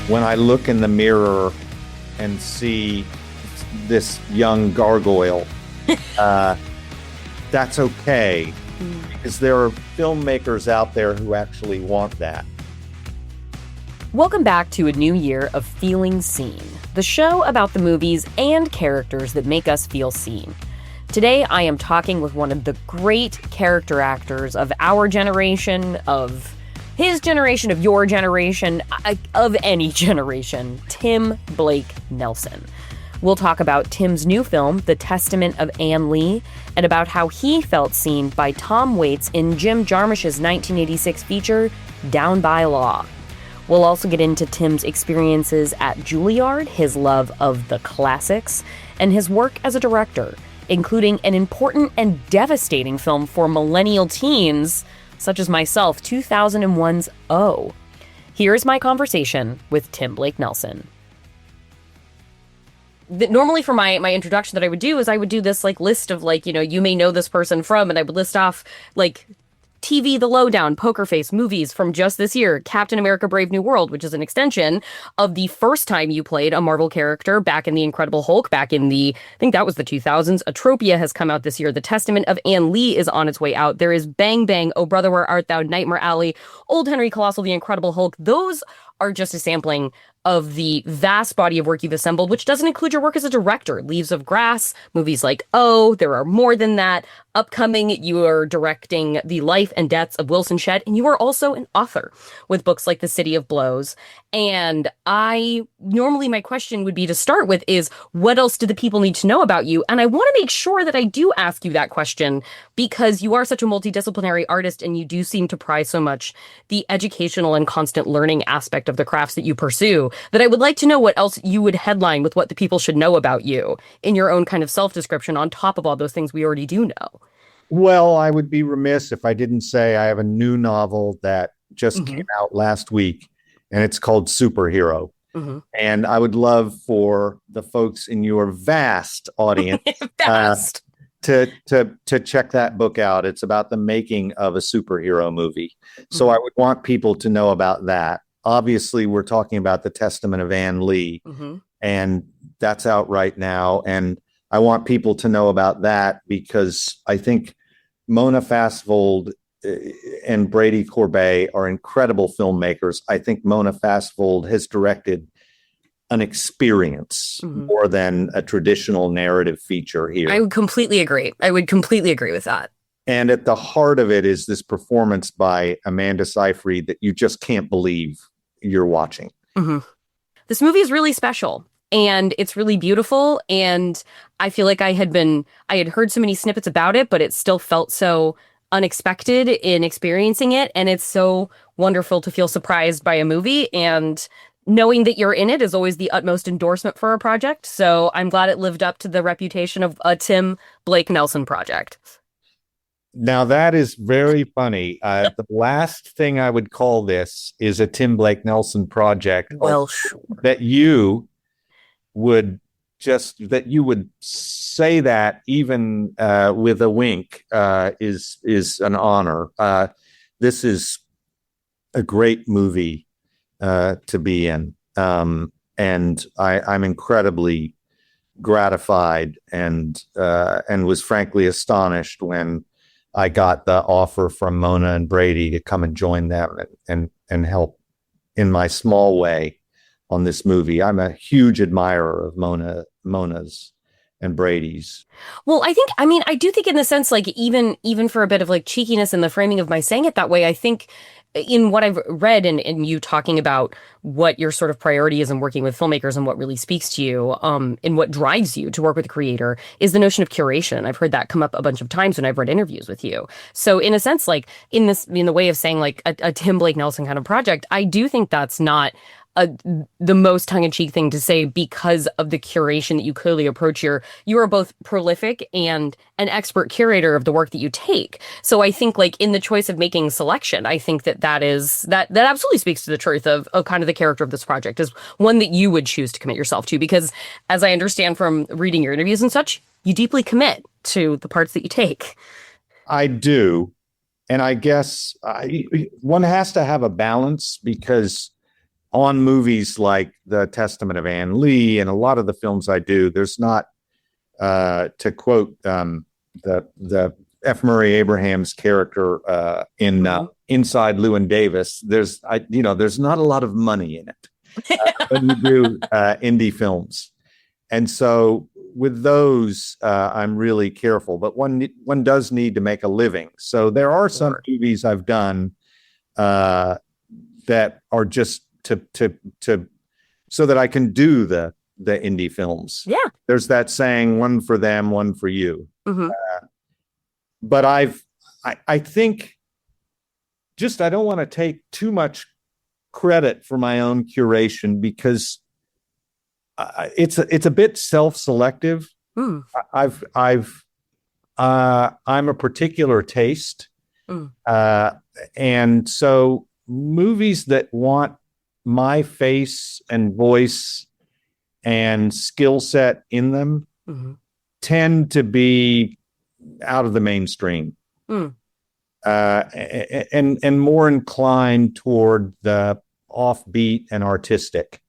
when I look in the mirror and see this young gargoyle, that's okay, because there are filmmakers out there who actually want that. Welcome back to a new year of Feeling Seen, the show about the movies and characters that make us feel seen. Today, I am talking with one of the great character actors of our generation, of his generation, of your generation, of any generation, Tim Blake Nelson. We'll talk about Tim's new film, The Testament of Ann Lee, and about how he felt seen by Tom Waits in Jim Jarmusch's 1986 feature, Down by Law. We'll also get into Tim's experiences at Julliard, his love of the classics, and his work as a director, including an important and devastating film for millennial teens, such as myself, 2001's O. Here's my conversation with Tim Blake Nelson. Normally for my introduction that I would do is I would do this list of you may know this person from, and I would list off TV The Lowdown, Poker Face, movies from just this year, Captain America Brave New World, which is an extension of the first time you played a Marvel character back in The Incredible Hulk, back in I think that was the 2000s. Atropia has come out this year. The Testament of Ann Lee is on its way out. There is Bang Bang, Oh Brother Where Art Thou, Nightmare Alley, Old Henry Colossal, The Incredible Hulk. Those are just a sampling of the vast body of work you've assembled, which doesn't include your work as a director. Leaves of Grass, movies like Oh, there are more than that. Upcoming, you are directing The Life and Deaths of Wilson Shedd, and you are also an author with books like The City of Blows. And normally my question would be to start with is, what else do the people need to know about you? And I want to make sure that I do ask you that question, because you are such a multidisciplinary artist, and you do seem to prize so much the educational and constant learning aspect of the crafts that you pursue, that I would like to know what else you would headline with what the people should know about you in your own kind of self-description on top of all those things we already do know. Well, I would be remiss if I didn't say I have a new novel that just came out last week, and it's called Superhero. And I would love for the folks in your vast audience to check that book out. It's about the making of a superhero movie. So I would want people to know about that. Obviously, we're talking about The Testament of Ann Lee, and that's out right now. And I want people to know about that because I think Mona Fastvold and Brady Corbet are incredible filmmakers. I think Mona Fastvold has directed an experience more than a traditional narrative feature here. I would completely agree. With that. And at the heart of it is this performance by Amanda Seyfried that you just can't believe you're watching. This movie is really special, and it's really beautiful. And I feel like I had heard so many snippets about it, but it still felt so unexpected in experiencing it. And it's so wonderful to feel surprised by a movie, and knowing that you're in it is always the utmost endorsement for a project. So I'm glad it lived up to the reputation of a Tim Blake Nelson project. Now, that is very funny. The last thing I would call this is a Tim Blake Nelson project. Well, sure. That you would say that even with a wink is an honor. This is a great movie to be in. And I'm incredibly gratified and was frankly astonished when I got the offer from Mona and Brady to come and join them and help in my small way on this movie. I'm a huge admirer of Mona's and Brady's. Well, I do think in the sense, even for a bit of cheekiness in the framing of my saying it that way, I think in what I've read and you talking about what your sort of priority is in working with filmmakers and what really speaks to you, and what drives you to work with a creator is the notion of curation. I've heard that come up a bunch of times when I've read interviews with you. So in a sense, in the way of saying a Tim Blake Nelson kind of project, I do think that's not the most tongue-in-cheek thing to say, because of the curation that you clearly approach. You are both prolific and an expert curator of the work that you take. So I think in the choice of making selection, I think that absolutely speaks to the truth of kind of the character of this project, is one that you would choose to commit yourself to, because as I understand from reading your interviews and such, you deeply commit to the parts that you take. I do. And I guess one has to have a balance, because on movies like The Testament of Anne Lee and a lot of the films I do, there's not, to quote the F. Murray Abraham's character in Inside Llewyn Davis, there's not a lot of money in it when you do indie films. And so with those, I'm really careful, but one does need to make a living. So there are some movies I've done that are just to so that I can do the indie films. Yeah. There's that saying, one for them, one for you. But I think just, I don't want to take too much credit for my own curation because it's a bit self-selective. I'm a particular taste. And so movies that want my face and voice and skill set in them tend to be out of the mainstream, and more inclined toward the offbeat and artistic.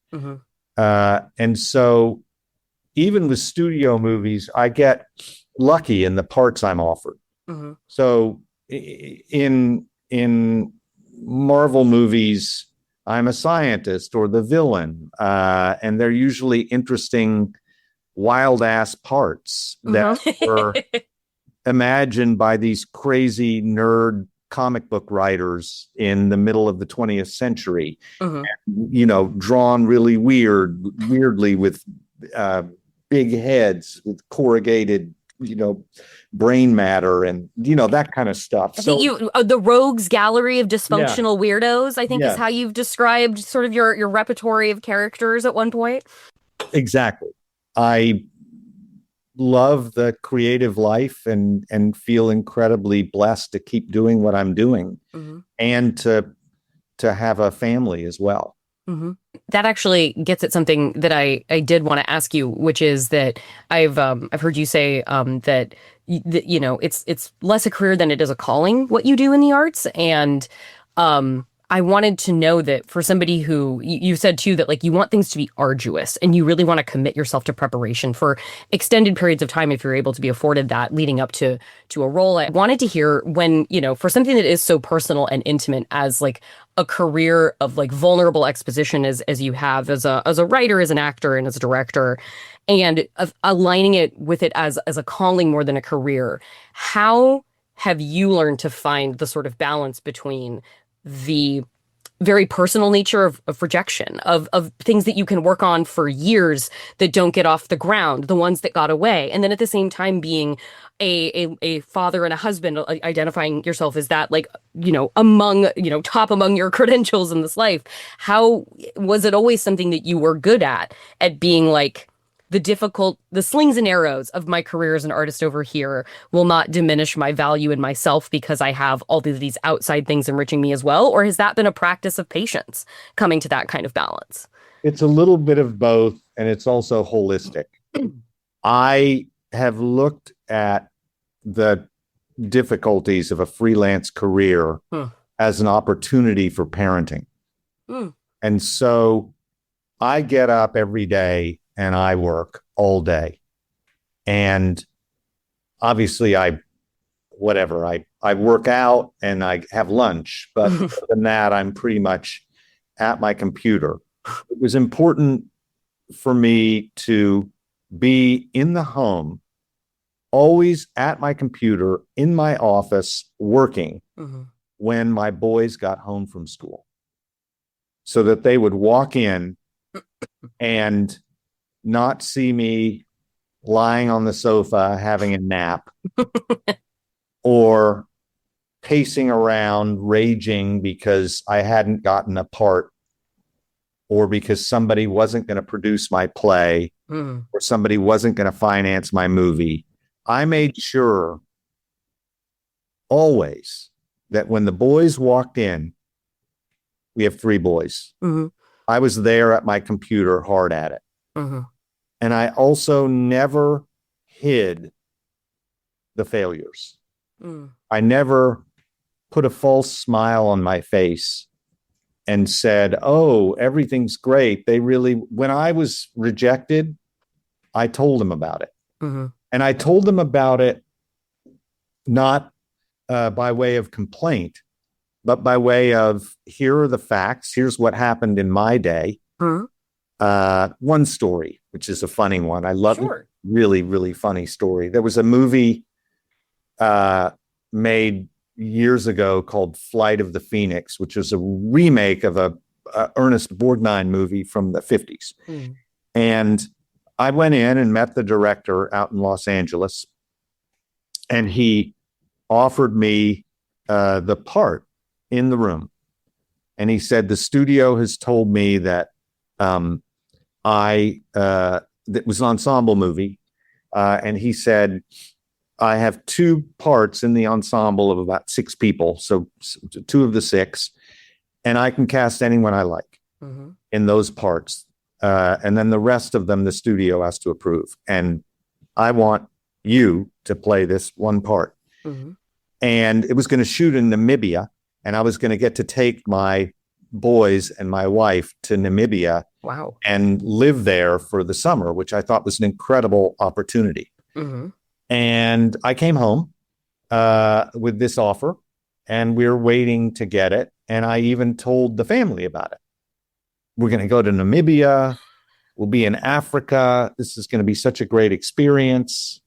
And so even with studio movies, I get lucky in the parts I'm offered. So in Marvel movies, I'm a scientist or the villain, and they're usually interesting, wild ass parts that were imagined by these crazy nerd comic book writers in the middle of the 20th century, and, drawn really weirdly with big heads with corrugated, brain matter and, that kind of stuff. I think the rogues gallery of dysfunctional weirdos, I think is how you've described sort of your repertory of characters at one point. Exactly. I love the creative life and feel incredibly blessed to keep doing what I'm doing, and to have a family as well. That actually gets at something that I did want to ask you, which is that I've heard you say that it's less a career than it is a calling, what you do in the arts, and I wanted to know that for somebody who you said too that like you want things to be arduous and you really want to commit yourself to preparation for extended periods of time if you're able to be afforded that leading up to a role. I wanted to hear when, for something that is so personal and intimate as like a career of like vulnerable exposition as you have as a writer, as an actor, and as a director, and of aligning it with it as a calling more than a career. How have you learned to find the sort of balance between the very personal nature of rejection, of things that you can work on for years that don't get off the ground, the ones that got away, and then at the same time being a father and a husband, identifying yourself as that, like, among, top among your credentials in this life? How was it always something that you were good at being like, the slings and arrows of my career as an artist over here will not diminish my value in myself because I have all of these outside things enriching me as well? Or has that been a practice of patience, coming to that kind of balance? It's a little bit of both, and it's also holistic. I have looked at the difficulties of a freelance career as an opportunity for parenting. And so I get up every day and I work all day. And obviously I work out and I have lunch, but other than that, I'm pretty much at my computer. It was important for me to be in the home, always at my computer, in my office, working when my boys got home from school, so that they would walk in and not see me lying on the sofa having a nap or pacing around raging because I hadn't gotten a part, or because somebody wasn't going to produce my play, or somebody wasn't going to finance my movie. I made sure always that when the boys walked in, we have 3 boys, I was there at my computer hard at it. And I also never hid the failures. I never put a false smile on my face and said, "Oh, everything's great." When I was rejected, I told them about it. Mm-hmm. And I told them about it not by way of complaint, but by way of, here are the facts. Here's what happened in my day. Mm-hmm. One story, which is a funny one. I love Sure. Really, really funny story. There was a movie made years ago called Flight of the Phoenix, which was a remake of a Ernest Borgnine movie from the 50s. Mm. And I went in and met the director out in Los Angeles, and he offered me the part in the room. And he said, the studio has told me that that was an ensemble movie. And he said, I have two parts in the ensemble of about 6 people. So 2 of the 6, and I can cast anyone I like in those parts. And then the rest of them, the studio has to approve. And I want you to play this one part. Mm-hmm. And it was going to shoot in Namibia. And I was going to get to take my boys and my wife to Namibia. Wow. And live there for the summer, which I thought was an incredible opportunity. Mm-hmm. And I came home with this offer, and we're waiting to get it. And I even told the family about it. We're going to go to Namibia. We'll be in Africa. This is going to be such a great experience.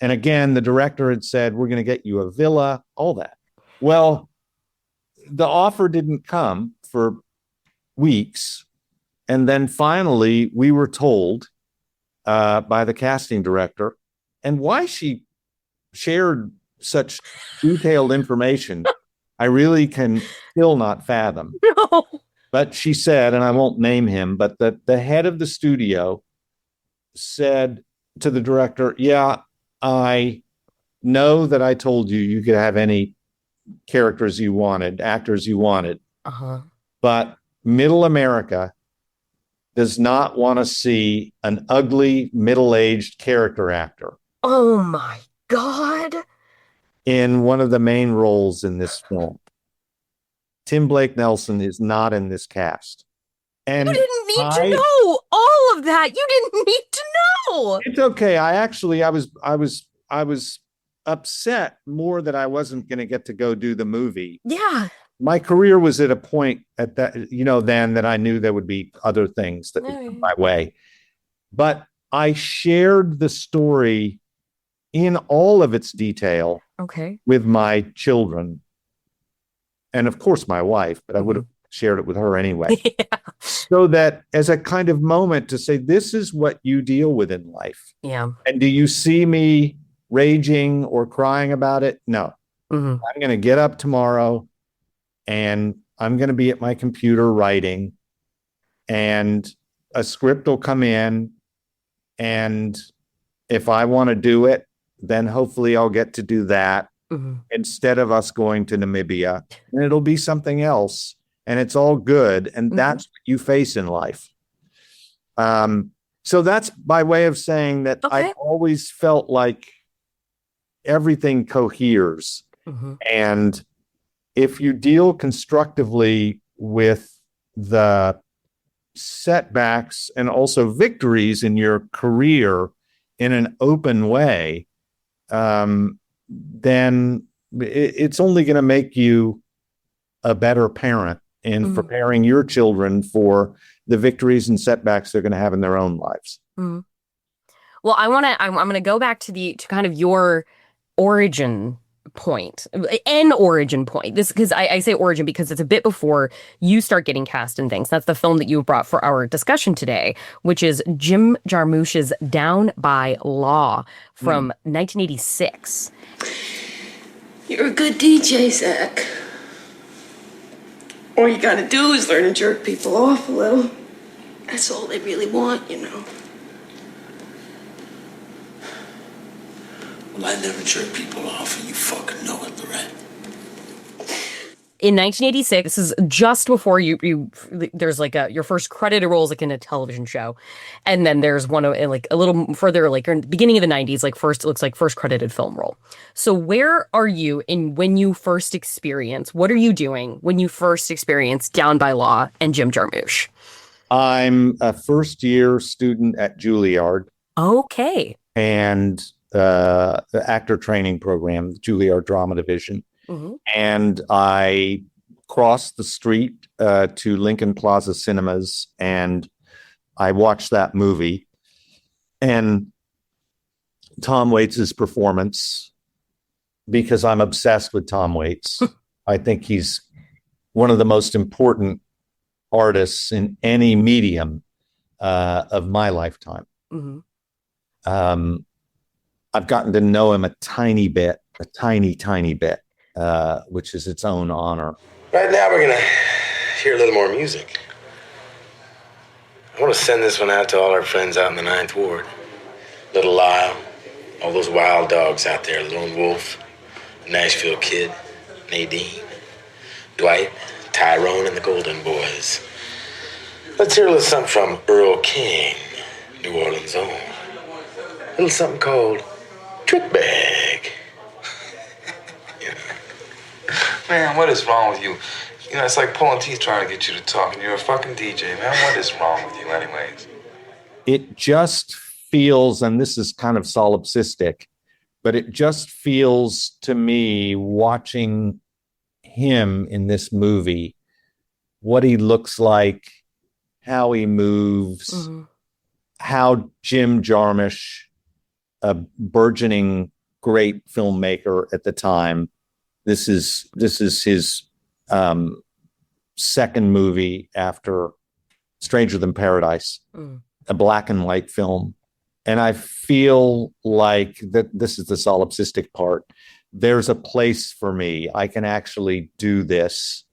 And again, the director had said, we're going to get you a villa, all that. Well, the offer didn't come for weeks. And then finally, we were told by the casting director, and why she shared such detailed information, I really can still not fathom. No. But she said, and I won't name him, but the head of the studio said to the director, yeah, I know that I told you could have any characters you wanted, actors you wanted. Uh-huh. But Middle America does not want to see an ugly, middle-aged character actor. Oh my God. In one of the main roles in this film. Tim Blake Nelson is not in this cast. And you didn't need to know all of that. You didn't need to know. It's okay. I was upset more that I wasn't going to get to go do the movie. Yeah. My career was at a point at that, then that I knew there would be other things that would come my way. But I shared the story in all of its detail with my children. And of course, my wife, but I would have shared it with her anyway. Yeah. So that as a kind of moment to say, this is what you deal with in life. Yeah. And do you see me raging or crying about it? No. Mm-hmm. I'm going to get up tomorrow and I'm going to be at my computer writing, and a script will come in. And if I want to do it, then hopefully I'll get to do that instead of us going to Namibia, and it'll be something else, and it's all good. And that's what you face in life. So that's by way of saying that I always felt like everything coheres. And if you deal constructively with the setbacks and also victories in your career in an open way, then it's only going to make you a better parent in preparing your children for the victories and setbacks they're going to have in their own lives. Well, I'm going to go back to kind of your origin point, an origin point. This, because I say origin because it's a bit before you start getting cast in things. That's the film that you brought for our discussion today, which is Jim Jarmusch's Down by Law from 1986. You're a good DJ, Zach. All you gotta do is learn to jerk people off a little. That's all they really want, Well, I never jerk people off, and you fucking know it, Lorette. In 1986, this is just before there's like your first credited role is like in a television show. And then there's one like a little further, like in the beginning of the 90s, like first, it looks like first credited film role. So where are you when you first experience, what are you doing when you first experience Down by Law and Jim Jarmusch? I'm a first year student at Julliard. Okay. And the actor training program, the Julliard Drama Division. Mm-hmm. And I crossed the street to Lincoln Plaza Cinemas, and I watched that movie. And Tom Waits' performance, because I'm obsessed with Tom Waits. I think he's one of the most important artists in any medium of my lifetime. Mm-hmm. I've gotten to know him a tiny bit, which is its own honor. Right now, we're going to hear a little more music. I want to send this one out to all our friends out in the 9th Ward. Little Lyle, all those wild dogs out there, Lone Wolf, Nashville Kid, Nadine, Dwight, Tyrone, and the Golden Boys. Let's hear a little something from Earl King, New Orleans' own. A little something called Trick Bag. Man, what is wrong with you? You know, it's like pulling teeth trying to get you to talk, and you're a fucking DJ, man. What is wrong with you anyways? It just feels, and this is kind of solipsistic, but it just feels to me, watching him in this movie, what he looks like, how he moves, mm-hmm. how Jim Jarmusch, a burgeoning great filmmaker at the time, this is his second movie after Stranger Than Paradise, a black and white film. And I feel like that this is the solipsistic part. There's a place for me. I can actually do this.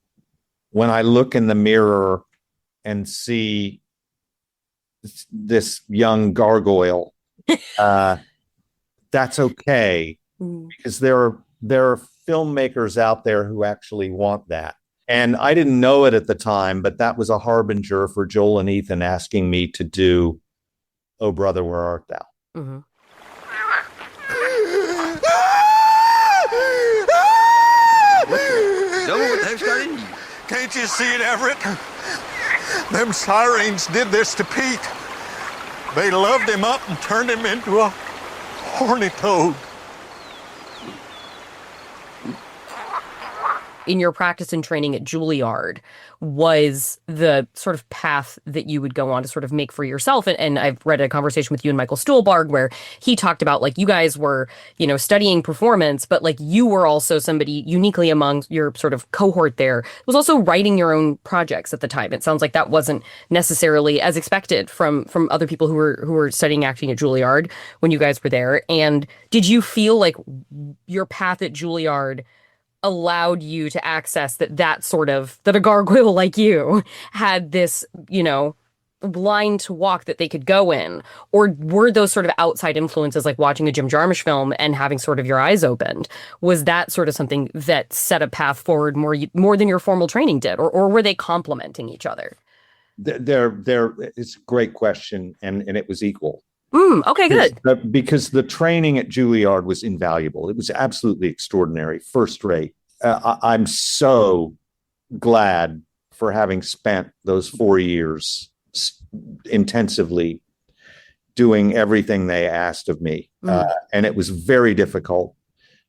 When I look in the mirror and see this young gargoyle, that's okay, because there are filmmakers out there who actually want that. And I didn't know it at the time, but that was a harbinger for Joel and Ethan asking me to do Oh Brother, Where Art Thou? Mm-hmm. What the heck's got in you? Can't you see it, Everett? Them sirens did this to Pete. They loved him up and turned him into a horny toad. In your practice and training at Julliard, was the sort of path that you would go on to sort of make for yourself? And I've read a conversation with you and Michael Stuhlbarg where he talked about, like, you guys were, you know, studying performance, but like you were also somebody uniquely among your sort of cohort there was also writing your own projects at the time. It sounds like that wasn't necessarily as expected from other people who were studying acting at Julliard when you guys were there. And did you feel like your path at Julliard allowed you to access that a gargoyle like you had this, you know, line to walk that they could go in? Or were those sort of outside influences, like watching a Jim Jarmusch film and having sort of your eyes opened? Was that sort of something that set a path forward more than your formal training did? Or were they complementing each other? It's a great question. And it was equal. Okay, good. Because the training at Julliard was invaluable. It was absolutely extraordinary, first rate. I'm so glad for having spent those 4 years intensively doing everything they asked of me. And it was very difficult.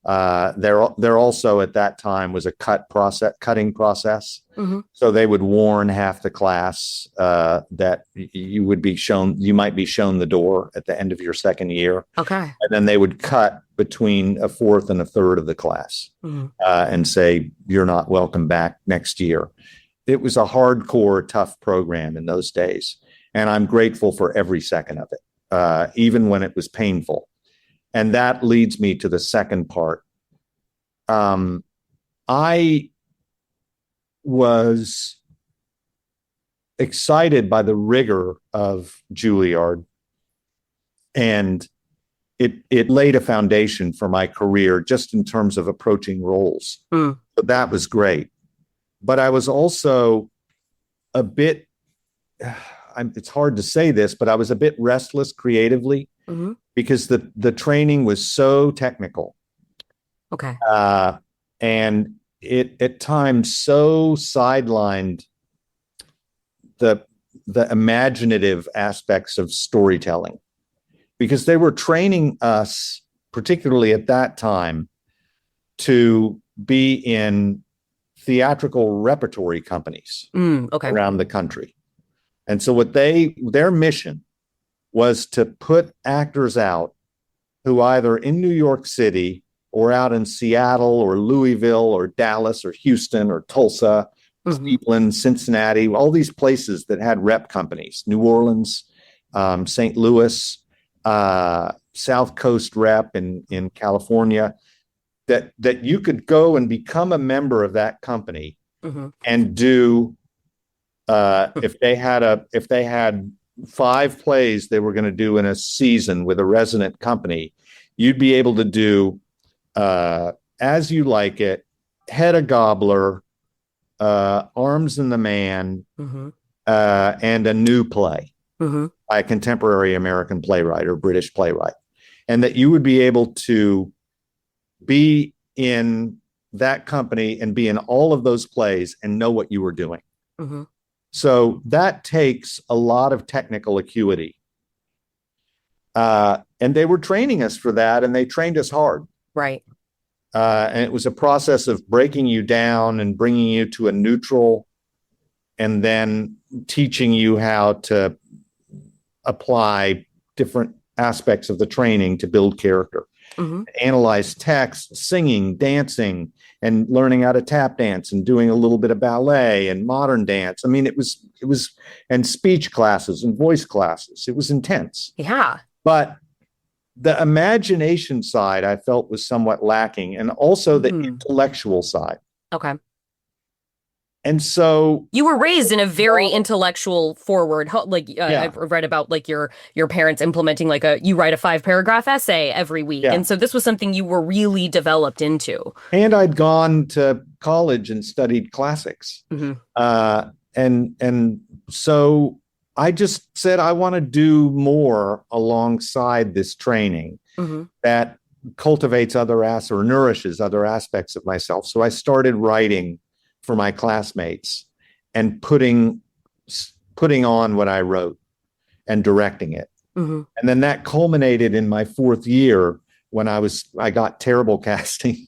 There also at that time was a cutting process. Mm-hmm. So they would warn half the class that you might be shown the door at the end of your second year. Okay. And then they would cut between a fourth and a third of the class, and say, you're not welcome back next year. It was a hardcore, tough program in those days. And I'm grateful for every second of it, even when it was painful. And that leads me to the second part. I was excited by the rigor of Julliard, and it laid a foundation for my career just in terms of approaching roles. So that was great. but I was also a bit, it's hard to say this, but I was a bit restless creatively because the training was so technical. Okay. And it at times so sidelined the imaginative aspects of storytelling, because they were training us, particularly at that time, to be in theatrical repertory companies around the country. And so their mission was to put actors out who either in New York City or out in Seattle or Louisville or Dallas or Houston or Tulsa, Cleveland, Cincinnati, all these places that had rep companies, New Orleans, St. Louis, South Coast rep in California, that you could go and become a member of that company and do, if they had 5 plays they were going to do in a season with a resident company, you'd be able to do As You Like It, Hedda Gabler, Arms and the Man, and a new play by a contemporary American playwright or British playwright. And that you would be able to be in that company and be in all of those plays and know what you were doing. So that takes a lot of technical acuity. And they were training us for that, and they trained us hard. Right. And it was a process of breaking you down and bringing you to a neutral, and then teaching you how to apply different aspects of the training to build character, analyze text, singing, dancing, and learning how to tap dance and doing a little bit of ballet and modern dance. I mean, it was, and speech classes and voice classes. It was intense. Yeah. But the imagination side I felt was somewhat lacking, and also the intellectual side. Okay. And so you were raised in a very intellectual forward, I've read about like your parents implementing you write a 5-paragraph essay every week. And so this was something you were really developed into. And I'd gone to college and studied classics. And so I just said, I want to do more alongside this training that cultivates or nourishes other aspects of myself. So I started writing for my classmates and putting on what I wrote and directing it. And then that culminated in my 4th year when I got terrible casting.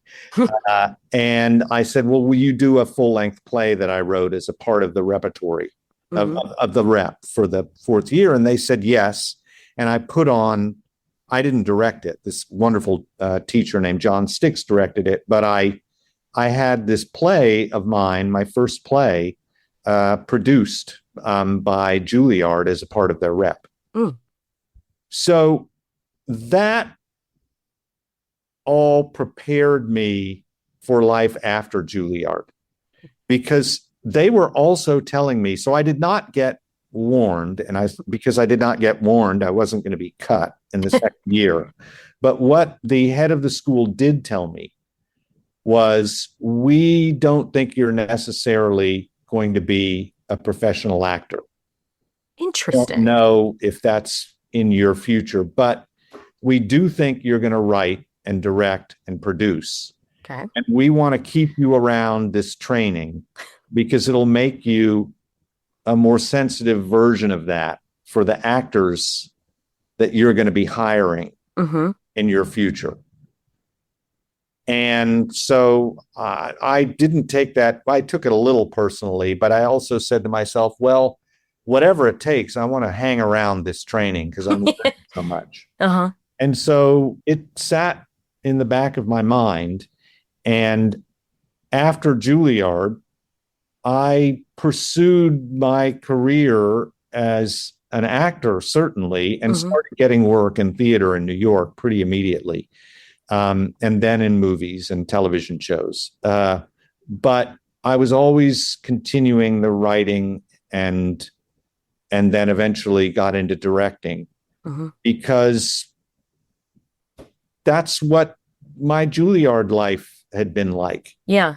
And I said, well, will you do a full-length play that I wrote as a part of the repertory of the rep for the 4th year? And they said yes. And I didn't direct it. This wonderful teacher named John Stix directed it, but I had this play of mine, my first play, produced by Julliard as a part of their rep. So that all prepared me for life after Julliard, because they were also telling me, so I did not get warned, because I did not get warned, I wasn't going to be cut in the second year. But what the head of the school did tell me was, we don't think you're necessarily going to be a professional actor. Interesting. Don't know if that's in your future, but we do think you're going to write and direct and produce. Okay. And we want to keep you around this training because it'll make you a more sensitive version of that for the actors that you're going to be hiring in your future. And so I didn't take that. I took it a little personally, but I also said to myself, well, whatever it takes, I want to hang around this training because I'm learning so much. And so it sat in the back of my mind. And after Julliard, I pursued my career as an actor, certainly, and started getting work in theater in New York pretty immediately. And then in movies and television shows. But I was always continuing the writing and then eventually got into directing because that's what my Julliard life had been like. Yeah.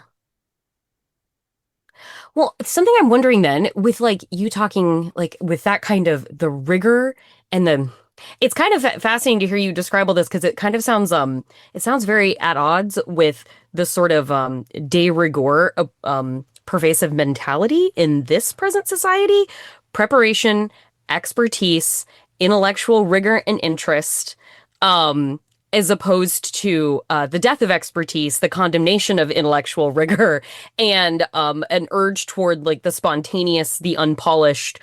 Well, something I'm wondering then with like you talking like with that kind of the rigor and the it's kind of fascinating to hear you describe all this because it kind of sounds it sounds very at odds with the sort of de rigueur pervasive mentality in this present society. Preparation, expertise, intellectual rigor and interest. As opposed to the death of expertise, the condemnation of intellectual rigor, and an urge toward like the spontaneous, the unpolished,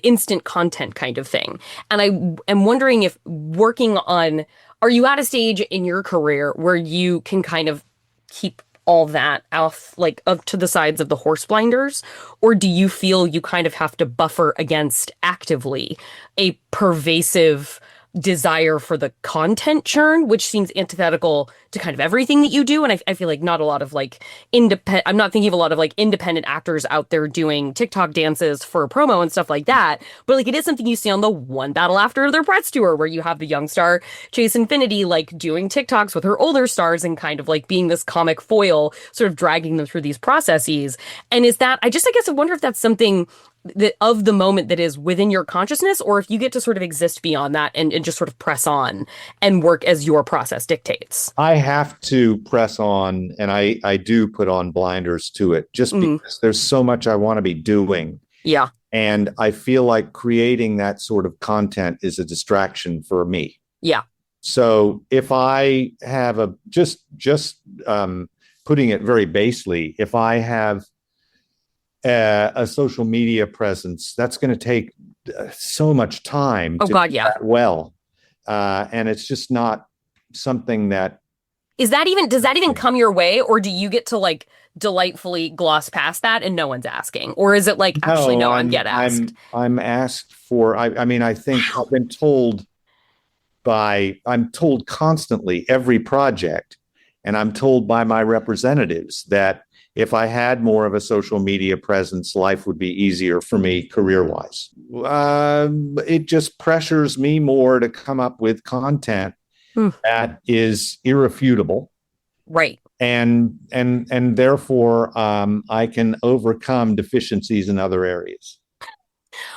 instant content kind of thing. And I am wondering if are you at a stage in your career where you can kind of keep all that off, like up to the sides of the horse blinders, or do you feel you kind of have to buffer against actively a pervasive desire for the content churn, which seems antithetical to kind of everything that you do. And I feel like not a lot of like I'm not thinking of a lot of like independent actors out there doing TikTok dances for promo and stuff like that. But like it is something you see on the One Battle After Their Breath tour, where you have the young star Chase Infinity like doing TikToks with her older stars and kind of like being this comic foil, sort of dragging them through these processes. And is that, I guess I wonder if that's something that of the moment that is within your consciousness, or if you get to sort of exist beyond that and just sort of press on and work as your process dictates. I have to press on, and I do put on blinders to it just because there's so much I want to be doing. Yeah. And I feel like creating that sort of content is a distraction for me. Yeah. So if I have putting it very basely, if I have a social media presence, that's going to take so much time to do that well. And it's just not something that does that even come your way, or do you get to like delightfully gloss past that and no one's asking? Or is it like, actually, no, I get asked? I'm asked for, I mean, I think I've been told I'm told constantly every project, and I'm told by my representatives that if I had more of a social media presence, life would be easier for me career-wise. It just pressures me more to come up with content that is irrefutable. Right. And therefore, I can overcome deficiencies in other areas.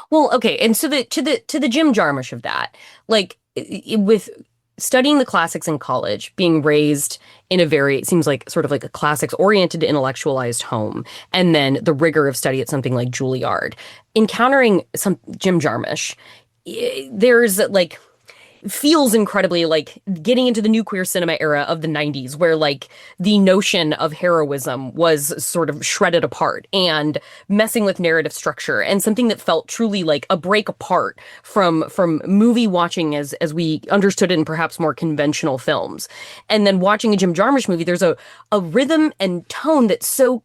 Well, okay. And so to the Jim Jarmusch of that, like with studying the classics in college, being raised in it seems like sort of like a classics-oriented, intellectualized home, and then the rigor of study at something like Julliard, encountering some Jim Jarmusch, there's like feels incredibly like getting into the new queer cinema era of the 90s, where like the notion of heroism was sort of shredded apart and messing with narrative structure, and something that felt truly like a break apart from movie watching as we understood it in perhaps more conventional films. And then watching a Jim Jarmusch movie, there's a rhythm and tone that's so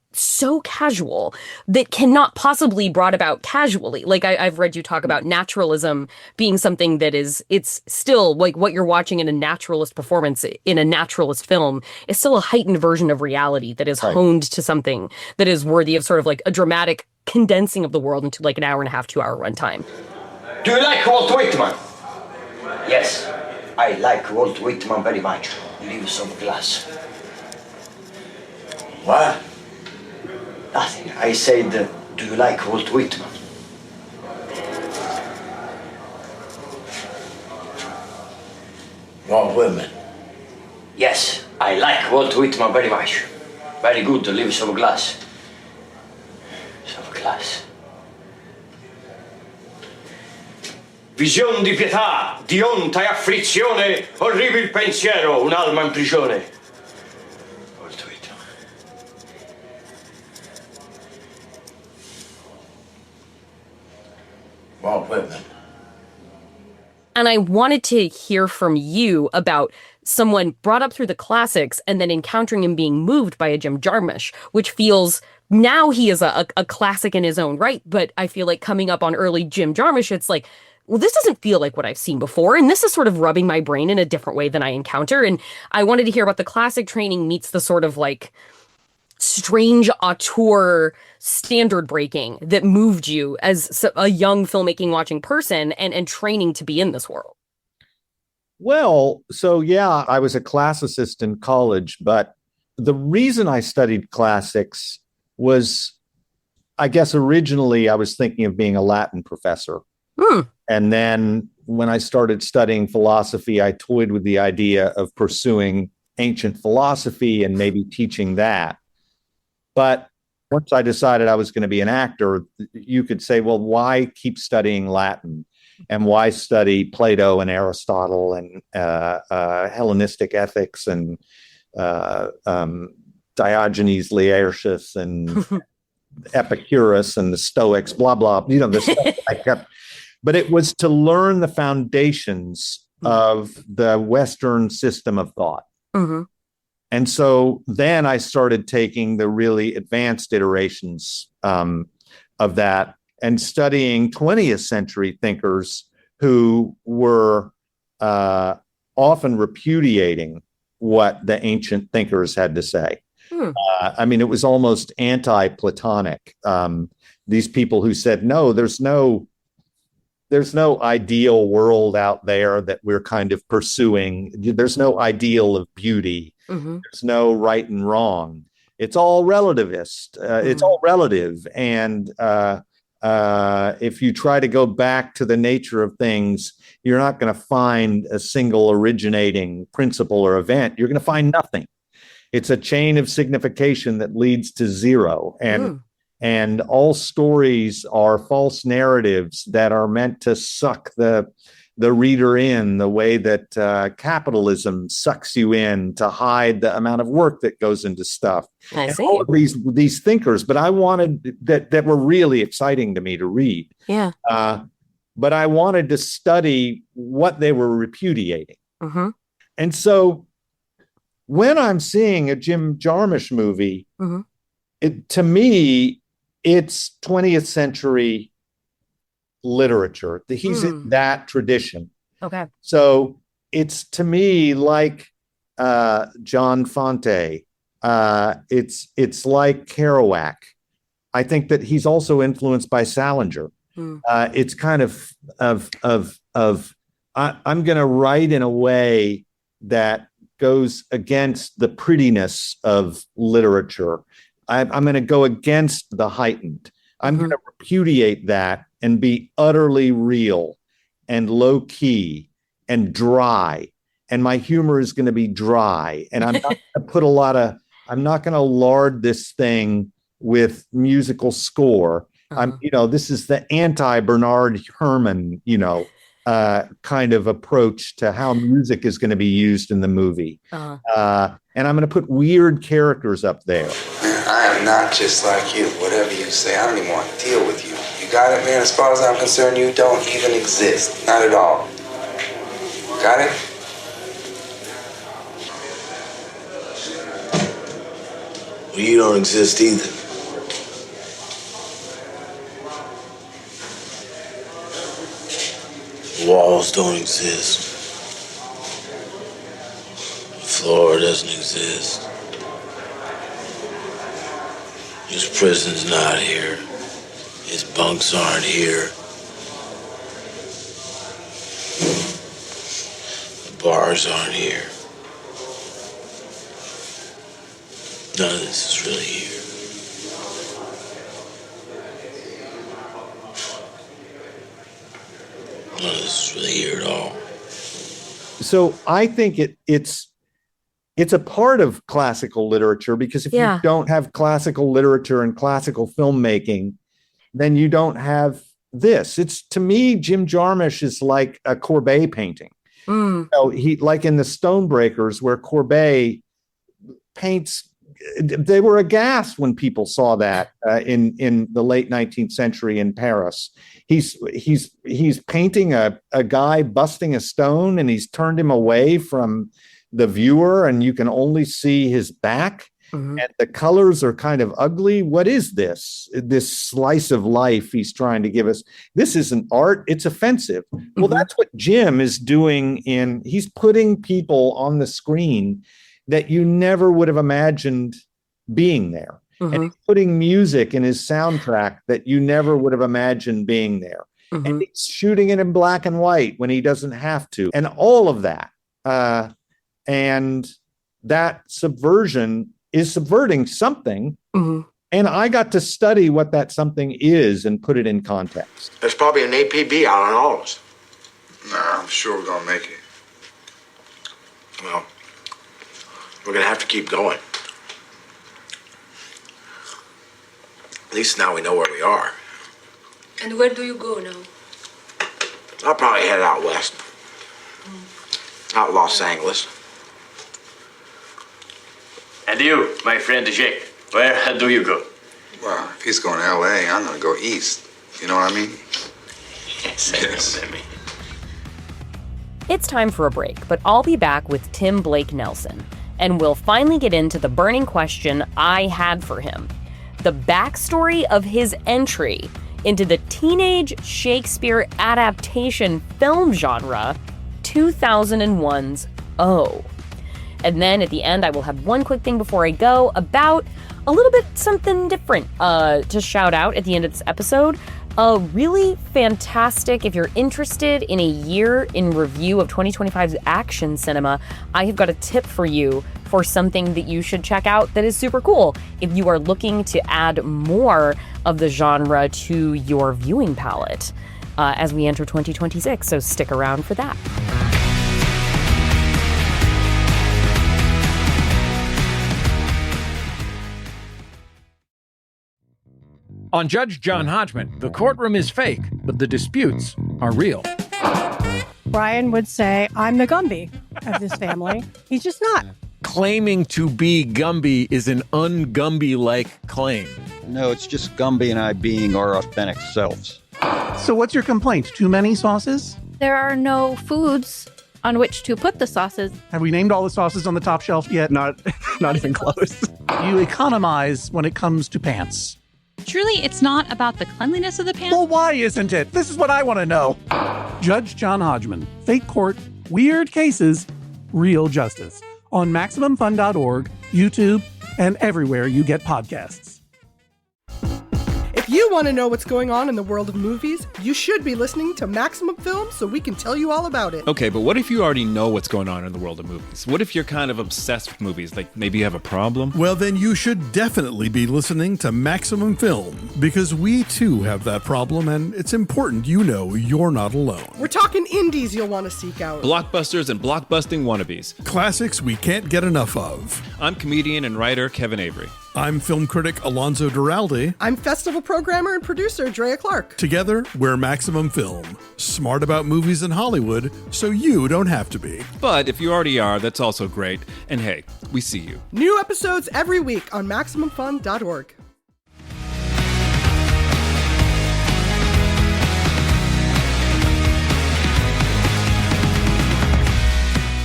casual that cannot possibly brought about casually. Like I've read you talk about naturalism being something that it's still like what you're watching in a naturalist performance in a naturalist film is still a heightened version of reality that is honed to something that is worthy of sort of like a dramatic condensing of the world into like an hour and a half, 2 hour runtime. Do you like Walt Whitman? Yes, I like Walt Whitman very much. Leaves of Glass. What? Nothing. I said, do you like Walt Whitman? Walt Whitman. Yes, I like Walt Whitman very much. Very good, Leaves of Glass. Of Glass. Vision di pietà, di onta e afflizione, orribile pensiero, un'alma in prigione. Walt Whitman. Walt Whitman. And I wanted to hear from you about someone brought up through the classics and then encountering him being moved by a Jim Jarmusch, which feels now he is a classic in his own right. But I feel like coming up on early Jim Jarmusch, it's like, well, this doesn't feel like what I've seen before. And this is sort of rubbing my brain in a different way than I encounter. And I wanted to hear about the classic training meets the sort of like strange auteur standard breaking that moved you as a young filmmaking watching person and training to be in this world. Well, so yeah, I was a classicist in college, but the reason I studied classics was I guess originally I was thinking of being a Latin professor. And then when I started studying philosophy, I toyed with the idea of pursuing ancient philosophy and maybe teaching that. But once I decided I was going to be an actor, you could say, well, why keep studying Latin? And why study Plato and Aristotle and Hellenistic ethics and Diogenes Laertius and Epicurus and the Stoics, blah, blah, the stuff I kept. But it was to learn the foundations of the Western system of thought. Mm-hmm. And so then I started taking the really advanced iterations of that and studying 20th century thinkers who were often repudiating what the ancient thinkers had to say. I mean, it was almost anti-Platonic. These people who said, no, there's no ideal world out there that we're kind of pursuing. There's no ideal of beauty. Mm-hmm. There's no right and wrong. It's all relativist. It's all relative. And if you try to go back to the nature of things, you're not going to find a single originating principle or event. You're going to find nothing. It's a chain of signification that leads to zero. And all stories are false narratives that are meant to suck the reader in the way that capitalism sucks you in to hide the amount of work that goes into stuff. I see. All of these thinkers, but I wanted that were really exciting to me to read. Yeah. But I wanted to study what they were repudiating. Mm-hmm. And so when I'm seeing a Jim Jarmusch movie, to me, it's 20th century literature. He's in that tradition. Okay. So it's, to me, like John Fante. It's like Kerouac. I think that he's also influenced by Salinger. It's kind of I'm going to write in a way that goes against the prettiness of literature. I'm going to go against the heightened. I'm going to repudiate that and be utterly real and low key and dry. And my humor is going to be dry. And I'm not going to put I'm not going to lard this thing with musical score. This is the anti-Bernard Herrmann, kind of approach to how music is going to be used in the movie. And I'm going to put weird characters up there. I am not just like you. Whatever you say, I don't even want to deal with you. You got it, man? As far as I'm concerned, you don't even exist. Not at all. Got it? Well, you don't exist either. Walls don't exist. The floor doesn't exist. His prison's not here. His bunks aren't here. The bars aren't here. None of this is really here. None of this is really here at all. So I think it's a part of classical literature, because if you don't have classical literature and classical filmmaking, then you don't have this. It's, to me, Jim Jarmusch is like a Courbet painting. He, like in the Stonebreakers, where Courbet paints, they were aghast when people saw that in the late 19th century in Paris. He's painting a guy busting a stone, and he's turned him away from the viewer, and you can only see his back, and the colors are kind of ugly. What is this slice of life he's trying to give us? This isn't art, it's offensive. Well, that's what Jim is doing. He's putting people on the screen that you never would have imagined being there. And he's putting music in his soundtrack that you never would have imagined being there. And he's shooting it in black and white when he doesn't have to. And all of that. And that subversion is subverting something. And I got to study what that something is and put it in context. There's probably an APB out on all of us. Nah, I'm sure we're gonna make it. Well, we're gonna have to keep going. At least now we know where we are. And where do you go now? I'll probably head out west. Out Los Angeles. And you, my friend Jake, where do you go? Well, if he's going to L.A., I'm gonna go east. You know what I mean? Yes. It's time for a break, but I'll be back with Tim Blake Nelson, and we'll finally get into the burning question I had for him: the backstory of his entry into the teenage Shakespeare adaptation film genre, 2001's O. And then at the end, I will have one quick thing before I go about a little bit something different to shout out at the end of this episode. Really fantastic, if you're interested in a year in review of 2025's action cinema, I have got a tip for you for something that you should check out that is super cool if you are looking to add more of the genre to your viewing palette as we enter 2026. So stick around for that. On Judge John Hodgman, the courtroom is fake, but the disputes are real. Brian would say, I'm the Gumby of this family. He's just not. Claiming to be Gumby is an un-Gumby-like claim. No, it's just Gumby and I being our authentic selves. So what's your complaint? Too many sauces? There are no foods on which to put the sauces. Have we named all the sauces on the top shelf yet? Not even close. You economize when it comes to pants. Truly, it's not about the cleanliness of the pants. Well, why isn't it? This is what I want to know. Judge John Hodgman, fake court, weird cases, real justice. On MaximumFun.org, YouTube, and everywhere you get podcasts. If you want to know what's going on in the world of movies, you should be listening to Maximum Film so we can tell you all about it. Okay, but what if you already know what's going on in the world of movies? What if you're kind of obsessed with movies? Like maybe you have a problem? Well, then you should definitely be listening to Maximum Film, because we too have that problem, and it's important you know you're not alone. We're talking indies you'll want to seek out. Blockbusters and blockbusting wannabes. Classics we can't get enough of. I'm comedian and writer Kevin Avery. I'm film critic Alonzo Duralde. I'm festival programmer and producer Drea Clark. Together, we're Maximum Film. Smart about movies in Hollywood, so you don't have to be. But if you already are, that's also great. And hey, we see you. New episodes every week on MaximumFun.org.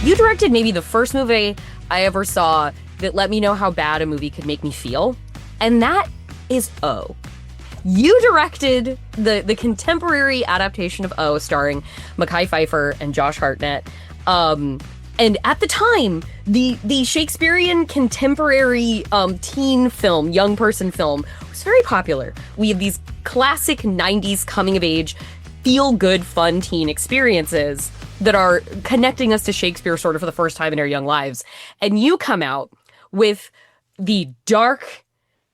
You directed maybe the first movie I ever saw that let me know how bad a movie could make me feel, and that is O. You directed the contemporary adaptation of O, starring Mekhi Phifer and Josh Hartnett. And at the time, the Shakespearean contemporary teen film, young person film, was very popular. We have these classic 90s coming-of-age, feel-good, fun teen experiences that are connecting us to Shakespeare sort of for the first time in our young lives. And you come out with the dark,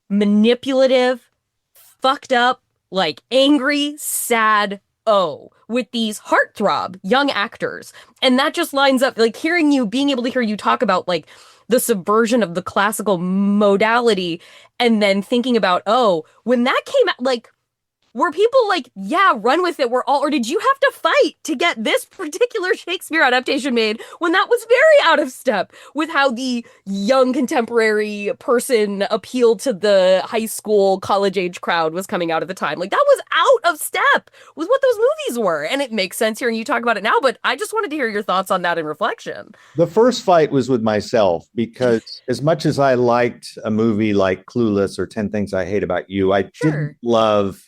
manipulative, fucked up, like angry, sad O with these heartthrob young actors. And that just lines up, like being able to hear you talk about like the subversion of the classical modality and then thinking about, oh, when that came out, like, were people like, yeah, run with it, or did you have to fight to get this particular Shakespeare adaptation made when that was very out of step with how the young contemporary person appealed to the high school, college age crowd was coming out at the time? Like, that was out of step with what those movies were. And it makes sense hearing you talk about it now, but I just wanted to hear your thoughts on that in reflection. The first fight was with myself, because as much as I liked a movie like Clueless or 10 Things I Hate About You, I didn't love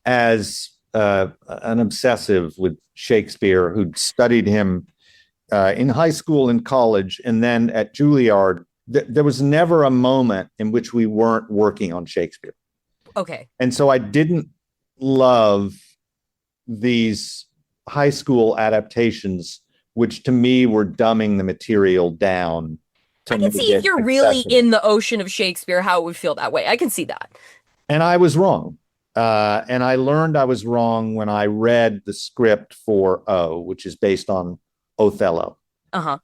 as an obsessive with Shakespeare who'd studied him in high school and college, and then at Julliard. There was never a moment in which we weren't working on Shakespeare. Okay. And so I didn't love these high school adaptations, which to me were dumbing the material down I can see if you're really in the ocean of Shakespeare, how it would feel that way. I can see that. And I was wrong. And I learned I was wrong when I read the script for O, which is based on Othello. Uh-huh.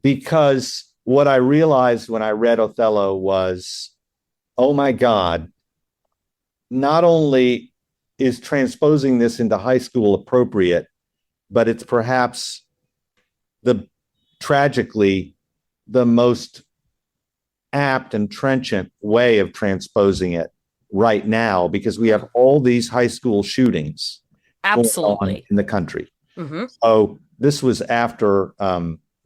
Because what I realized when I read Othello was, oh my God, not only is transposing this into high school appropriate, but it's perhaps tragically the most apt and trenchant way of transposing it right now, because we have all these high school shootings absolutely in the country. Mm-hmm. So this was after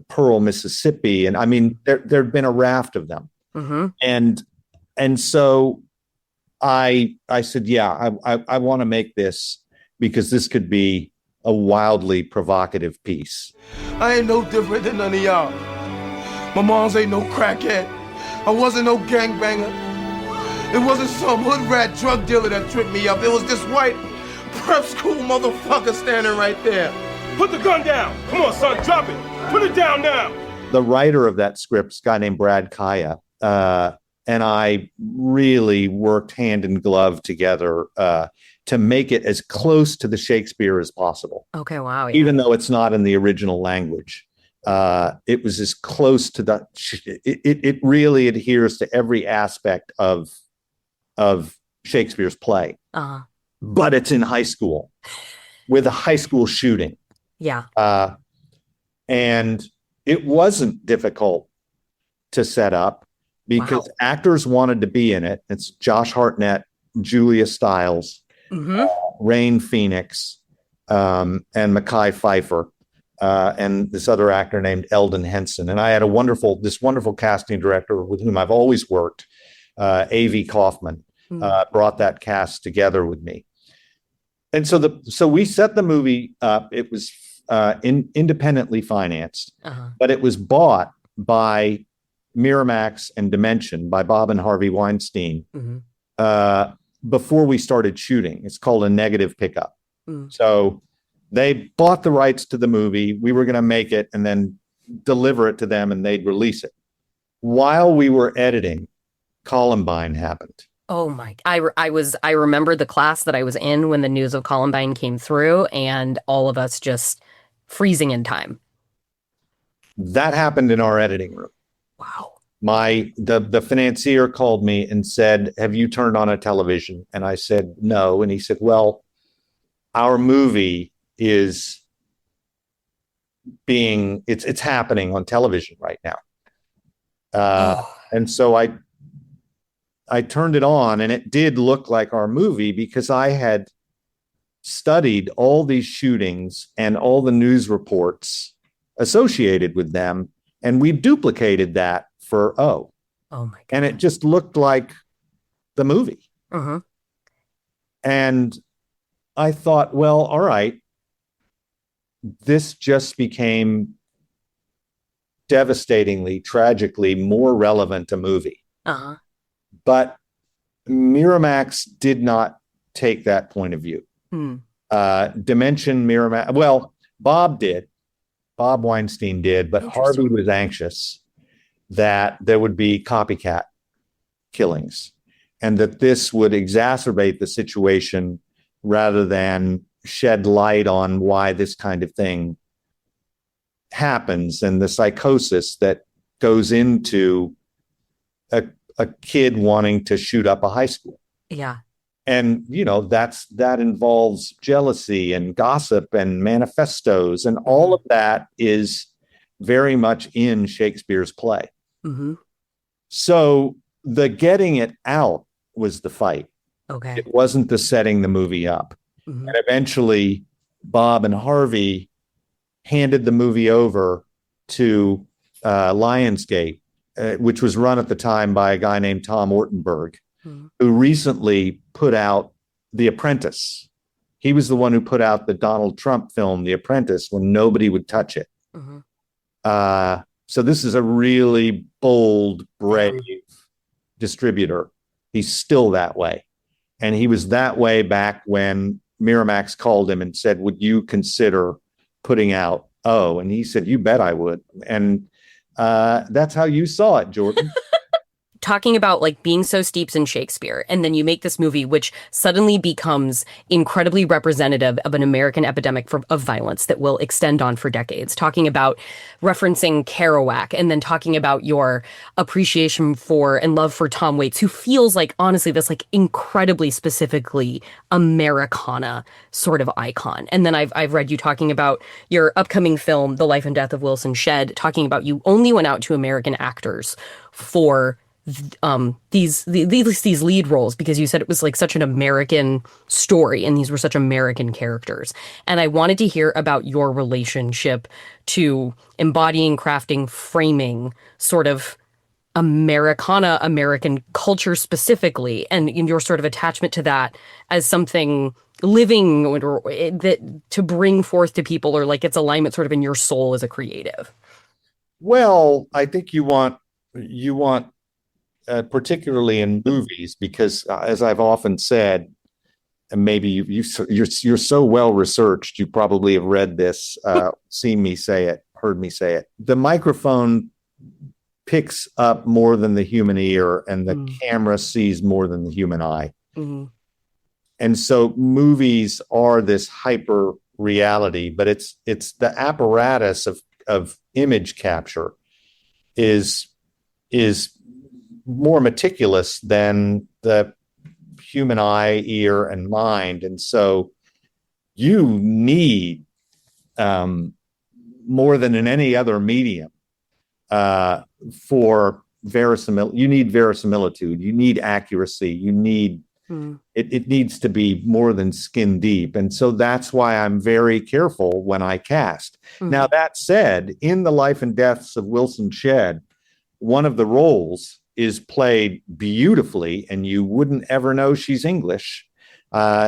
Pearl, Mississippi, and I mean there'd been a raft of them. Mm-hmm. And so I said, yeah, I want to make this because this could be a wildly provocative piece. I ain't no different than none of y'all. My mom's ain't no crackhead. I wasn't no gangbanger. It wasn't some hood rat drug dealer that tripped me up. It was this white prep school motherfucker standing right there. Put the gun down. Come on, son, drop it. Put it down now. The writer of that script is a guy named Brad Kaya. And I really worked hand in glove together to make it as close to the Shakespeare as possible. Okay, wow. Yeah. Even though it's not in the original language. It was as close to it really adheres to every aspect of Shakespeare's play. Uh-huh. But it's in high school with a high school shooting. Yeah. And it wasn't difficult to set up because actors wanted to be in it. It's Josh Hartnett, Julia Stiles, Rain Phoenix, and Mekhi Phifer, and this other actor named Eldon Henson. And I had this wonderful casting director with whom I've always worked, A.V. Kaufman, brought that cast together with me. And so we set the movie up. It was independently financed, but it was bought by Miramax and Dimension by Bob and Harvey Weinstein before we started shooting. It's called a negative pickup. So they bought the rights to the movie. We were going to make it and then deliver it to them and they'd release it. While we were editing, Columbine happened. Oh my, I remember the class that I was in when the news of Columbine came through and all of us just freezing in time. That happened in our editing room. Wow. The financier called me and said, have you turned on a television? And I said, no. And he said, well, our movie is it's happening on television right now. And so I turned it on and it did look like our movie because I had studied all these shootings and all the news reports associated with them. And we duplicated that for O. Oh my God. And it just looked like the movie. And I thought, well, all right, this just became devastatingly, tragically more relevant a movie. But Miramax did not take that point of view. Dimension, Miramax, well, Bob did. Bob Weinstein did, but Harvey was anxious that there would be copycat killings and that this would exacerbate the situation rather than shed light on why this kind of thing happens and the psychosis that goes into a kid wanting to shoot up a high school. Yeah. And, that involves jealousy and gossip and manifestos. And all of that is very much in Shakespeare's play. So the getting it out was the fight. Okay. It wasn't the setting the movie up. And eventually Bob and Harvey handed the movie over to Lionsgate, which was run at the time by a guy named Tom Ortenberg, who recently put out The Apprentice. He was the one who put out the Donald Trump film, The Apprentice, when nobody would touch it. So this is a really bold, brave distributor. He's still that way. And he was that way back when Miramax called him and said, would you consider putting out O? And he said, you bet I would. And That's how you saw it, Jordan. Talking about like being so steeped in Shakespeare, and then you make this movie which suddenly becomes incredibly representative of an American epidemic of violence that will extend on for decades. Talking about referencing Kerouac, and then talking about your appreciation for and love for Tom Waits, who feels like, honestly, this like incredibly specifically Americana sort of icon. And then I've read you talking about your upcoming film, The Life and Death of Wilson Shedd, talking about you only went out to American actors for these lead roles because you said it was like such an American story and these were such American characters. And I wanted to hear about your relationship to embodying, crafting, framing sort of Americana, American culture specifically, and your sort of attachment to that as something living or that to bring forth to people, or like its alignment sort of in your soul as a creative. Well, I think you want particularly in movies, because as I've often said, and maybe you're so well researched, you probably have read this, seen me say it, heard me say it. The microphone picks up more than the human ear, and the camera sees more than the human eye. Mm-hmm. And so movies are this hyper reality, but it's the apparatus of image capture is more meticulous than the human eye, ear, and mind. And so you need, more than in any other medium, for verisimilitude. You need verisimilitude. You need accuracy. You need, it needs to be more than skin deep. And so that's why I'm very careful when I cast. Mm-hmm. Now, that said, in The Life and Deaths of Wilson Shedd, one of the roles is played beautifully, and you wouldn't ever know she's English.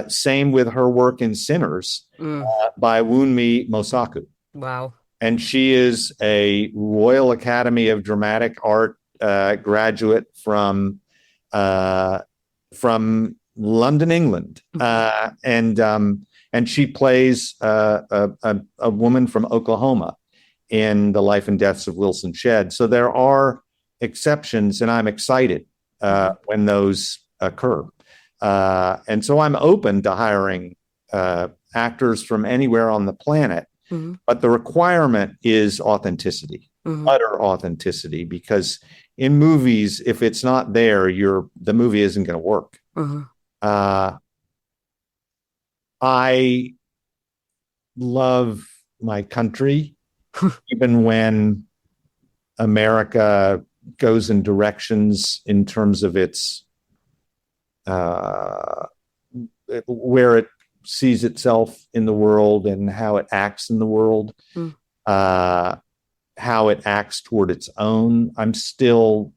Same with her work in Sinners by Wunmi Mosaku. Wow. And she is a Royal Academy of Dramatic Art graduate from London, England. And she plays a woman from Oklahoma in The Life and Deaths of Wilson Shedd. So there are exceptions, and I'm excited when those occur. And so I'm open to hiring actors from anywhere on the planet, but the requirement is authenticity, utter authenticity, because in movies, if it's not there, the movie isn't going to work. I love my country, even when America goes in directions in terms of its where it sees itself in the world and how it acts in the world, how it acts toward its own. I'm still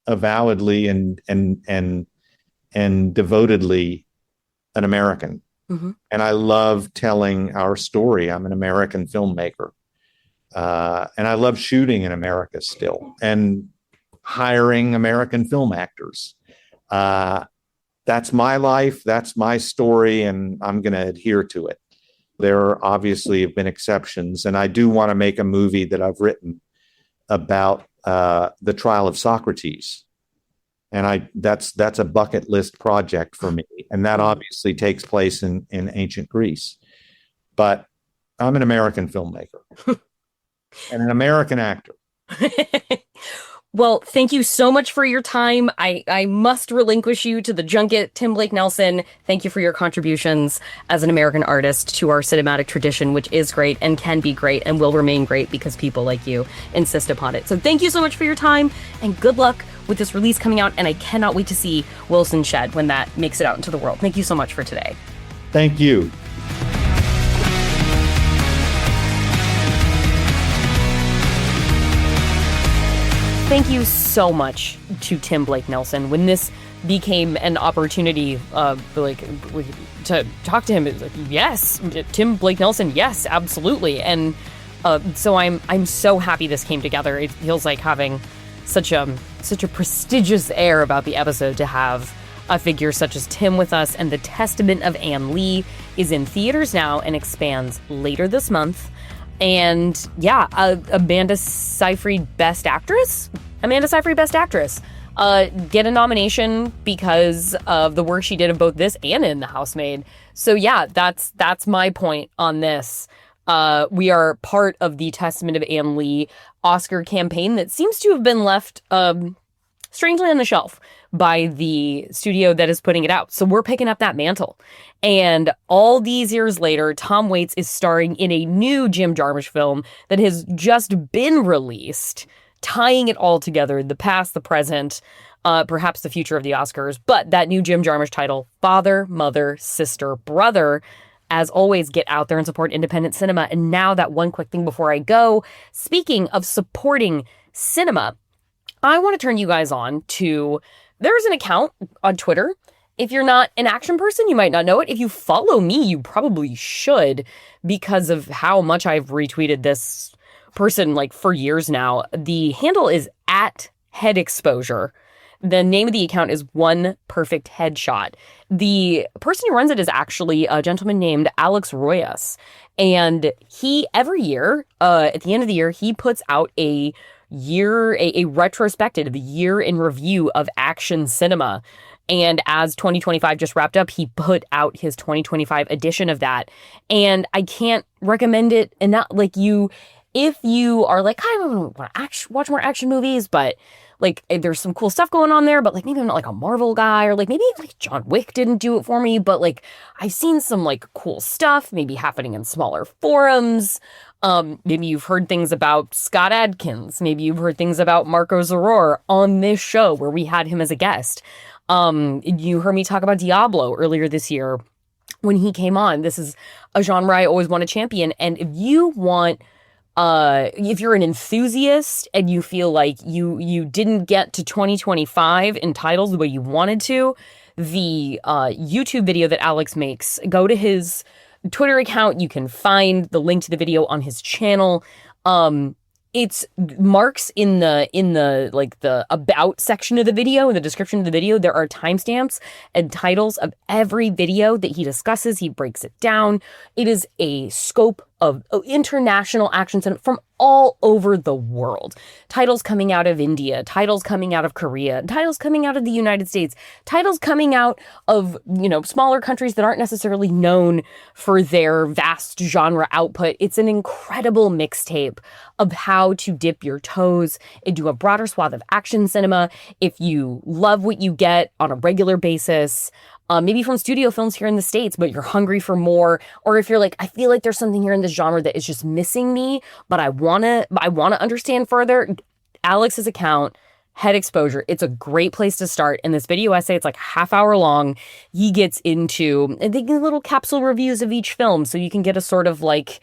avowedly and devotedly an American. And I love telling our story. I'm an American filmmaker. And I love shooting in America still, and hiring American film actors. That's my life. That's my story. And I'm going to adhere to it. There obviously have been exceptions. And I do want to make a movie that I've written about the trial of Socrates. And that's a bucket list project for me. And that obviously takes place in ancient Greece. But I'm an American filmmaker and an American actor. Well, thank you so much for your time. I must relinquish you to the junket. Tim Blake Nelson, thank you for your contributions as an American artist to our cinematic tradition, which is great and can be great and will remain great because people like you insist upon it. So thank you so much for your time, and good luck with this release coming out. And I cannot wait to see Wilson Shedd when that makes it out into the world. Thank you so much for today. Thank you. Thank you so much to Tim Blake Nelson. When this became an opportunity, to talk to him, it was like, yes, Tim Blake Nelson, yes, absolutely. And so I'm so happy this came together. It feels like having such a prestigious air about the episode to have a figure such as Tim with us. And The Testament of Anne Lee is in theaters now and expands later this month. And yeah, Amanda Seyfried Best Actress. Get a nomination because of the work she did in both this and in The Housemaid. So yeah, that's my point on this. We are part of the Testament of Ann Lee Oscar campaign that seems to have been left strangely on the shelf by the studio that is putting it out. So we're picking up that mantle. And all these years later, Tom Waits is starring in a new Jim Jarmusch film that has just been released, tying it all together, the past, the present, perhaps the future of the Oscars. But that new Jim Jarmusch title, Father, Mother, Sister, Brother. As always, get out there and support independent cinema. And now that one quick thing before I go, speaking of supporting cinema, I want to turn you guys on to, there's an account on Twitter. If you're not an action person, you might not know it. If you follow me, you probably should, because of how much I've retweeted this person like for years now. The handle is @headexposure. The name of the account is One Perfect Headshot. The person who runs it is actually a gentleman named Alex Royas. And he, every year, at the end of the year, he puts out a retrospective, a year in review of action cinema. And as 2025 just wrapped up, he put out his 2025 edition of that. And I can't recommend it enough. Like, if you are like, I want to watch more action movies, but like there's some cool stuff going on there, but like maybe I'm not like a Marvel guy, or like maybe like John Wick didn't do it for me, but like I've seen some like cool stuff maybe happening in smaller forums. Maybe you've heard things about Scott Adkins. Maybe you've heard things about Marco Zaror on this show where we had him as a guest. You heard me talk about Diablo earlier this year when he came on. This is a genre I always want to champion. And if you want, if you're an enthusiast and you feel like you didn't get to 2025 in titles the way you wanted to, the YouTube video that Alex makes, go to his Twitter account. You can find the link to the video on his channel. It's marks in the like the about section of the video, in the description of the video, there are timestamps and titles of every video that he discusses. He breaks it down. It is a scope of international action cinema from all over the world. Titles coming out of India, titles coming out of Korea, titles coming out of the United States, titles coming out of, smaller countries that aren't necessarily known for their vast genre output. It's an incredible mixtape of how to dip your toes into a broader swath of action cinema. If you love what you get on a regular basis, maybe from studio films here in the States, but you're hungry for more. Or if you're like, I feel like there's something here in this genre that is just missing me, but I wanna understand further. Alex's account, Head Exposure, it's a great place to start. In this video essay, it's like half hour long. He gets into, I think, little capsule reviews of each film, so you can get a sort of like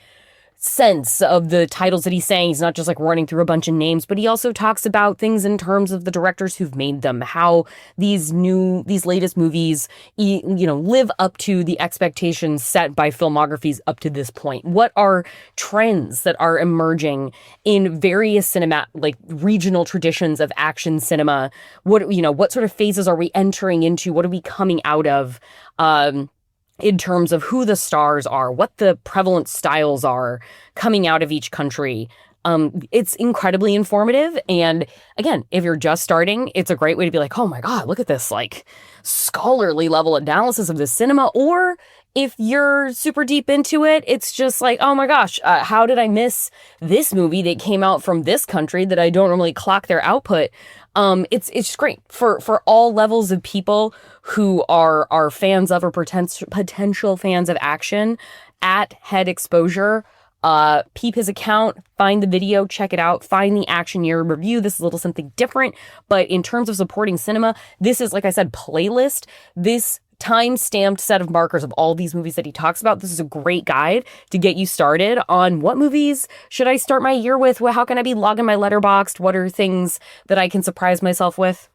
sense of the titles that he's saying. He's not just like running through a bunch of names, but he also talks about things in terms of the directors who've made them, how these latest movies, live up to the expectations set by filmographies up to this point. What are trends that are emerging in various regional traditions of action cinema? What sort of phases are we entering into? What are we coming out of? In terms of who the stars are, what the prevalent styles are coming out of each country. It's incredibly informative. And again, if you're just starting, it's a great way to be like, oh my God, look at this like scholarly level analysis of the cinema. Or if you're super deep into it, it's just like, oh my gosh, how did I miss this movie that came out from this country that I don't normally clock their output? It's just great for all levels of people who are fans of or potential fans of action. @Head Exposure, peep his account, find the video, check it out, find the action year review. This is a little something different, but in terms of supporting cinema, this is, like I said, playlist. This time-stamped set of markers of all these movies that he talks about. This is a great guide to get you started on what movies should I start my year with? How can I be logging my Letterboxd? What are things that I can surprise myself with?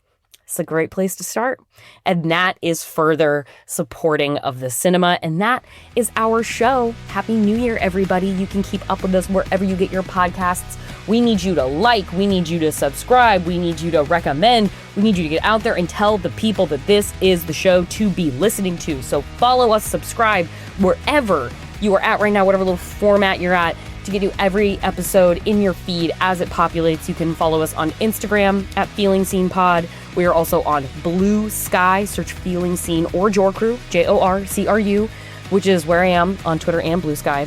It's a great place to start. And that is further supporting of the cinema. And that is our show. Happy New Year, everybody. You can keep up with us wherever you get your podcasts. We need you to like, we need you to subscribe, we need you to recommend, we need you to get out there and tell the people that this is the show to be listening to. So follow us, subscribe, wherever you are at right now, whatever little format you're at, to get you every episode in your feed as it populates. You can follow us on Instagram at Feeling Scene Pod. We are also on Blue Sky. Search Feeling Scene or Jorcru, Jorcru, which is where I am on Twitter and Blue Sky.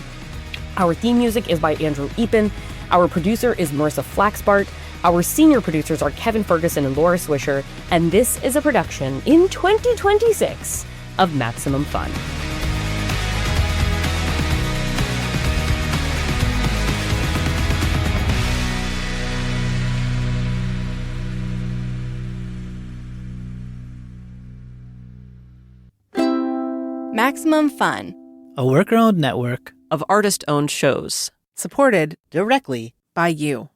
Our theme music is by Andrew Epen. Our producer is Marissa Flaxbart. Our senior producers are Kevin Ferguson and Laura Swisher. And this is a production in 2026 of Maximum Fun. Maximum Fun, a worker-owned network of artist-owned shows. supported directly by you.